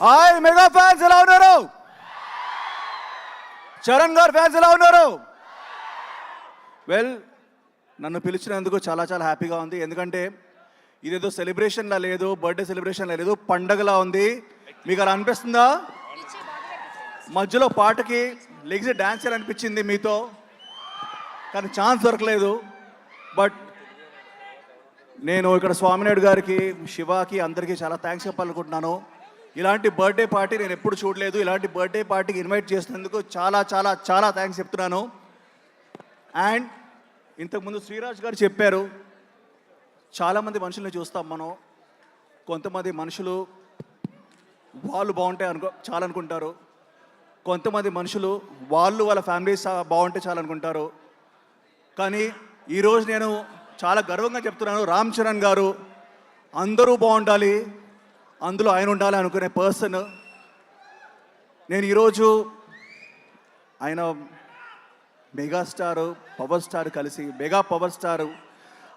Hi mega fans ఎలా ఉన్నారు? చరణ్ గారు ఫ్యాన్స్ ఎలా ఉన్నారు? వెల్, నన్ను పిలిచినందుకు చాలా చాలా హ్యాపీగా ఉంది. ఎందుకంటే ఇదేదో సెలబ్రేషన్లా లేదు, బర్త్డే సెలబ్రేషన్లా లేదు, పండగలా ఉంది. మీకు అలా అనిపిస్తుందా? మధ్యలో పాటకి లెగ్స్ డాన్స్ చేయాలనిపించింది మీతో, కానీ ఛాన్స్ దొరకలేదు. బట్ నేను ఇక్కడ స్వామినాయుడు గారికి, శివాకి, అందరికీ చాలా థ్యాంక్స్ చెప్పాలనుకుంటున్నాను. ఇలాంటి బర్త్డే పార్టీ నేను ఎప్పుడు చూడలేదు. ఇలాంటి బర్త్డే పార్టీకి ఇన్వైట్ చేసినందుకు చాలా చాలా చాలా థ్యాంక్స్ చెప్తున్నాను. అండ్ ఇంతకుముందు శ్రీరాజ్ గారు చెప్పారు, చాలామంది మనుషుల్ని చూస్తాం మనం. కొంతమంది మనుషులు వాళ్ళు బాగుంటాయి చాలనుకుంటారు. కొంతమంది మనుషులు వాళ్ళ ఫ్యామిలీస్ బాగుంటే చాలనుకుంటారు. కానీ ఈరోజు నేను చాలా గర్వంగా చెప్తున్నాను, రామ్ చరణ్ గారు అందరూ బాగుండాలి, అందులో ఆయన ఉండాలి అనుకునే పర్సన్. నేను ఈరోజు ఆయన మెగాస్టార్, పవర్ స్టార్ కలిసి, మెగా పవర్ స్టార్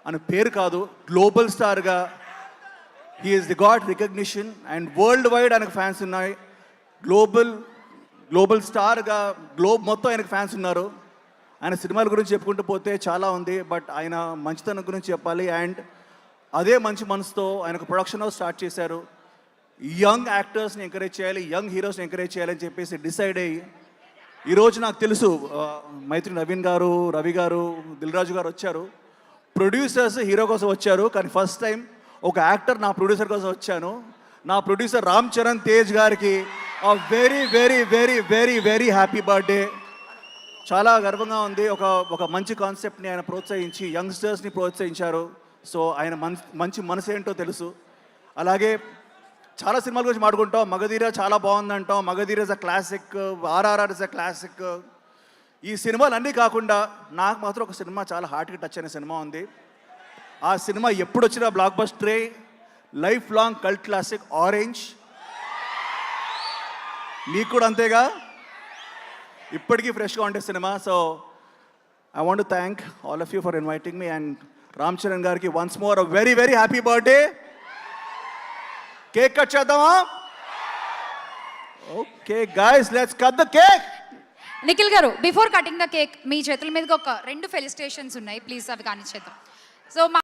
అని పేరు కాదు, గ్లోబల్ స్టార్గా he is the god recognition. And world wide ఆయనకు ఫ్యాన్స్ ఉన్నాయి. గ్లోబల్ స్టార్గా గ్లోబ్ మొత్తం ఆయనకు ఫ్యాన్స్ ఉన్నారు. ఆయన సినిమాల గురించి చెప్పుకుంటూ పోతే చాలా ఉంది, బట్ ఆయన మంచితనం గురించి చెప్పాలి. అండ్ అదే మంచి మనసుతో ఆయనకు ప్రొడక్షన్ హౌస్ స్టార్ట్ చేశారు. యంగ్ యాక్టర్స్ని ఎంకరేజ్ చేయాలి, యంగ్ హీరోస్ని ఎంకరేజ్ చేయాలని చెప్పేసి డిసైడ్ అయ్యి, ఈరోజు నాకు తెలుసు మైత్రి నవీన్ గారు, రవి గారు, దిల్ రాజు గారు వచ్చారు. ప్రొడ్యూసర్స్ హీరో కోసం వచ్చారు, కానీ ఫస్ట్ టైం ఒక యాక్టర్ నా ప్రొడ్యూసర్ కోసం వచ్చాను. నా ప్రొడ్యూసర్ రామ్ చరణ్ తేజ్ గారికి very very very very very happy birthday. చాలా గర్వంగా ఉంది. ఒక మంచి కాన్సెప్ట్ని ఆయన ప్రోత్సహించి యంగ్స్టర్స్ని ప్రోత్సహించారు. సో ఆయన మంచి మనసు ఏంటో తెలుసు. అలాగే చాలా సినిమాల గురించి మాట్లాడుకుంటాం. మగధీర చాలా బాగుందంటాం, Magadheera is a classic, RRR is a classic. ఈ సినిమాలు అన్నీ కాకుండా నాకు మాత్రం ఒక సినిమా చాలా హార్ట్కి టచ్ అయిన సినిమా ఉంది. ఆ సినిమా ఎప్పుడు వచ్చినా బ్లాక్ బస్టరే, life long cult classic, Orange. మీకు కూడా అంతేగా, ఇప్పటికీ ఫ్రెష్గా ఉండే సినిమా. So I want to thank all of you for inviting me. And Ram Charan గారికి once more very very happy birthday. Cake cut చేద్దామా? Okay guys, let's cut the cake. Nikhil గారు, బిఫోర్ కటింగ్ ద కేక్ మీ చేతుల మీదకి ఒక 2 ఫెలిసిటేషన్స్ ఉన్నాయి, please అవి కానిచ్చేద్దాం. So